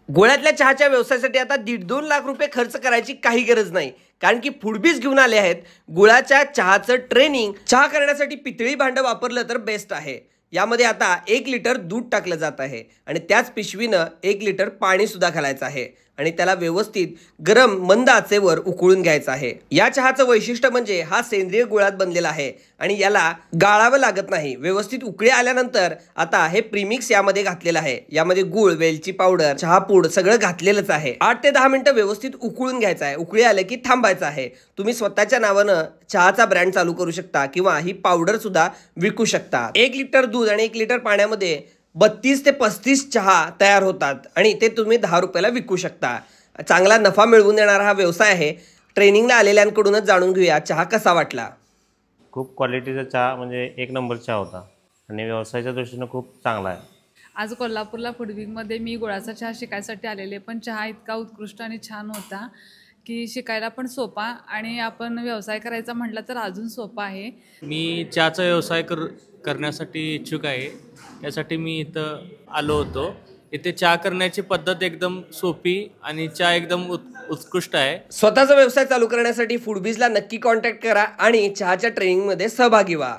गोळ्यातल्या चहाच्या व्यवसायासाठी आता 1.5-2 लाख रुपये खर्च करायची काही गरज नाही, कारण की फूडबीज घेऊन आले आहेत गुळाच्या चहाचं ट्रेनिंग. चहा करण्यासाठी पितळी भांडं वापरलं तर बेस्ट आहे. यामध्ये आता 1 लिटर दूध टाकलं जात आहे आणि त्याच पिशवीनं 1 लिटर पाणी सुद्धा घालायचं आहे आणि त्याला व्यवस्थित गरम मंद आचेवर उकळून घ्यायचं आहे. या चहाचं वैशिष्ट्य म्हणजे हा सेंद्रिय गुळात बनलेला आहे आणि याला गाळावं लागत नाही. व्यवस्थित उकळी आल्यानंतर आता हे प्रीमिक्स यामध्ये घातलेलं आहे. यामध्ये गुळ, वेलची पावडर, चहा पूड सगळं घातलेलंच आहे. 8 ते 10 मिनिटं व्यवस्थित उकळून घ्यायचं आहे. उकळी आले की थांबायचं आहे. तुम्ही स्वतःच्या नावानं चहाचा ब्रँड चालू करू शकता किंवा ही पावडर सुद्धा विकू शकता. 1 लिटर दूध आणि 1 लिटर पाण्यामध्ये 32 ते 35 चहा तयार होतात आणि ते तुम्ही 10 रुपयाला विकू शकता. चांगला नफा मिळवून देणारा हा व्यवसाय आहे. ट्रेनिंगला आलेल्यांकडूनच जाणून घेऊया चहा कसा वाटला. खूप क्वालिटीचा चहा म्हणजे एक नंबर चहा होता आणि व्यवसायाच्या दृष्टीनं खूप चांगला आहे. आज कोल्हापूरला फूडविंगमध्ये मी गुळाचा चहा शिकायसाठी आलेले, पण चहा इतका उत्कृष्ट आणि छान होता की शिकायला पण सोपा आणि आपण व्यवसाय करायचा म्हटलं तर अजून सोपा आहे. मी चहाचा व्यवसाय करण्यासाठी इच्छुक आहे. यासाठी मी इथं आलो होतो. इथे चहा करण्याची पद्धत एकदम सोपी आणि चहा एकदम उत्कृष्ट आहे. स्वतःचा व्यवसाय चालू करण्यासाठी फूडबीजला नक्की कॉन्टॅक्ट करा आणि चहाच्या ट्रेनिंगमध्ये सहभागी व्हा.